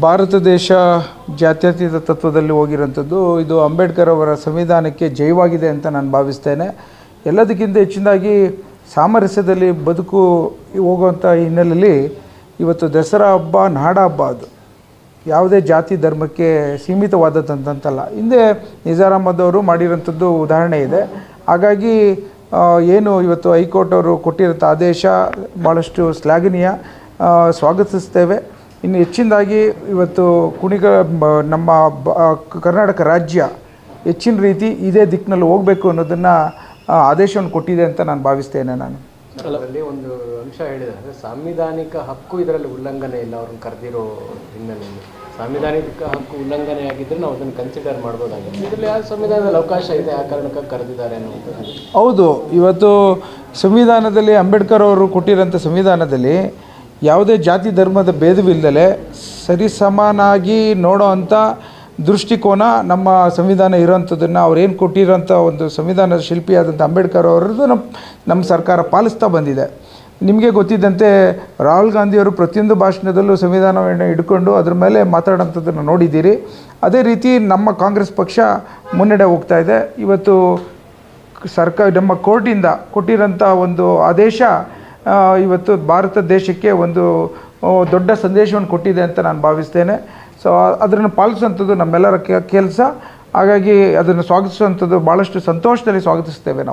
ಭಾರತ ದೇಶ ಜಾತ್ಯತೀತ ತತ್ವದಲ್ಲಿ ಹೋಗಿರೋಂಥದ್ದು. ಇದು ಅಂಬೇಡ್ಕರ್ ಅವರ ಸಂವಿಧಾನಕ್ಕೆ ಜಯವಾಗಿದೆ ಅಂತ ನಾನು ಭಾವಿಸ್ತೇನೆ. ಎಲ್ಲದಕ್ಕಿಂತ ಹೆಚ್ಚಿನದಾಗಿ ಸಾಮರಸ್ಯದಲ್ಲಿ ಬದುಕು ಹೋಗುವಂಥ ಹಿನ್ನೆಲೆಯಲ್ಲಿ ಇವತ್ತು ದಸರಾ ಹಬ್ಬ ನಾಡ ಹಬ್ಬ. ಅದು ಯಾವುದೇ ಜಾತಿ ಧರ್ಮಕ್ಕೆ ಸೀಮಿತವಾದದ್ದಂತಲ್ಲ. ಹಿಂದೆ ನಿಜಾರ್ ಅಹಮದ್ ಅವರು ಮಾಡಿರೋಂಥದ್ದು ಉದಾಹರಣೆ ಇದೆ. ಹಾಗಾಗಿ ಏನು ಇವತ್ತು ಹೈಕೋರ್ಟ್ ಅವರು ಕೊಟ್ಟಿರೋಂಥ ಆದೇಶ ಭಾಳಷ್ಟು ಶ್ಲಾಘನೀಯ, ಸ್ವಾಗತಿಸ್ತೇವೆ. ಇನ್ನು ಹೆಚ್ಚಿನದಾಗಿ ಇವತ್ತು ನಮ್ಮ ಕರ್ನಾಟಕ ರಾಜ್ಯ ಹೆಚ್ಚಿನ ರೀತಿ ಇದೇ ದಿಕ್ಕಿನಲ್ಲಿ ಹೋಗಬೇಕು ಅನ್ನೋದನ್ನು ಆದೇಶವನ್ನು ಕೊಟ್ಟಿದೆ ಅಂತ ನಾನು ಭಾವಿಸ್ತೇನೆ. ಅದರಲ್ಲಿ ಒಂದು ಅಂಶ ಹೇಳಿದರೆ ಸಾಂವಿಧಾನಿಕ ಹಕ್ಕು ಇದರಲ್ಲಿ ಉಲ್ಲಂಘನೆ ಇಲ್ಲ. ಅವ್ರನ್ನ ಕರೆದಿರೋ ಹಿನ್ನೆಲೆಯಲ್ಲಿ ಸಾಂವಿಧಾನಿಕ ಹಕ್ಕು ಉಲ್ಲಂಘನೆ ಆಗಿದ್ದರೆ ನಾವು ಅದನ್ನು ಕನ್ಸಿಡರ್ ಮಾಡ್ಬೋದಾಗಿದೆ. ಇದರಲ್ಲಿ ಯಾವ ಸಂವಿಧಾನದಲ್ಲಿ ಅವಕಾಶ ಇದೆ, ಆ ಕಾರಣಕ್ಕೆ ಕರೆದಿದ್ದಾರೆ ಅನ್ನೋದು. ಹೌದು, ಇವತ್ತು ಸಂವಿಧಾನದಲ್ಲಿ ಅಂಬೇಡ್ಕರ್ ಅವರು ಕೊಟ್ಟಿರೋಂಥ ಸಂವಿಧಾನದಲ್ಲಿ ಯಾವುದೇ ಜಾತಿ ಧರ್ಮದ ಭೇದವಿಲ್ಲದೆ ಸರಿಸಮಾನಾಗಿ ನೋಡೋ ಅಂಥ ದೃಷ್ಟಿಕೋನ ನಮ್ಮ ಸಂವಿಧಾನ ಇರೋವಂಥದ್ದನ್ನು ಅವ್ರೇನು ಕೊಟ್ಟಿರೋಂಥ ಒಂದು ಸಂವಿಧಾನದ ಶಿಲ್ಪಿಯಾದಂಥ ಅಂಬೇಡ್ಕರ್ ಅವರದ್ದು ನಮ್ಮ ಸರ್ಕಾರ ಪಾಲಿಸ್ತಾ ಬಂದಿದೆ. ನಿಮಗೆ ಗೊತ್ತಿದ್ದಂತೆ ರಾಹುಲ್ ಗಾಂಧಿಯವರು ಪ್ರತಿಯೊಂದು ಭಾಷಣದಲ್ಲೂ ಸಂವಿಧಾನವನ್ನು ಹಿಡ್ಕೊಂಡು ಅದ್ರ ಮೇಲೆ ಮಾತಾಡೋಂಥದ್ದನ್ನು ನೋಡಿದ್ದೀರಿ. ಅದೇ ರೀತಿ ನಮ್ಮ ಕಾಂಗ್ರೆಸ್ ಪಕ್ಷ ಮುನ್ನಡೆ ಹೋಗ್ತಾ ಇದೆ. ಇವತ್ತು ನಮ್ಮ ಕೋರ್ಟಿಂದ ಕೊಟ್ಟಿರೋಂಥ ಒಂದು ಆದೇಶ ಇವತ್ತು ಭಾರತ ದೇಶಕ್ಕೆ ಒಂದು ದೊಡ್ಡ ಸಂದೇಶವನ್ನು ಕೊಟ್ಟಿದೆ ಅಂತ ನಾನು ಭಾವಿಸ್ತೇನೆ. ಸೊ ಅದನ್ನು ಪಾಲಿಸುವಂಥದ್ದು ನಮ್ಮೆಲ್ಲರ ಕೆಲಸ. ಹಾಗಾಗಿ ಅದನ್ನು ಸ್ವಾಗತಿಸುವಂಥದ್ದು ಭಾಳಷ್ಟು ಸಂತೋಷದಲ್ಲಿ ಸ್ವಾಗತಿಸ್ತೇವೆ ನಾವು.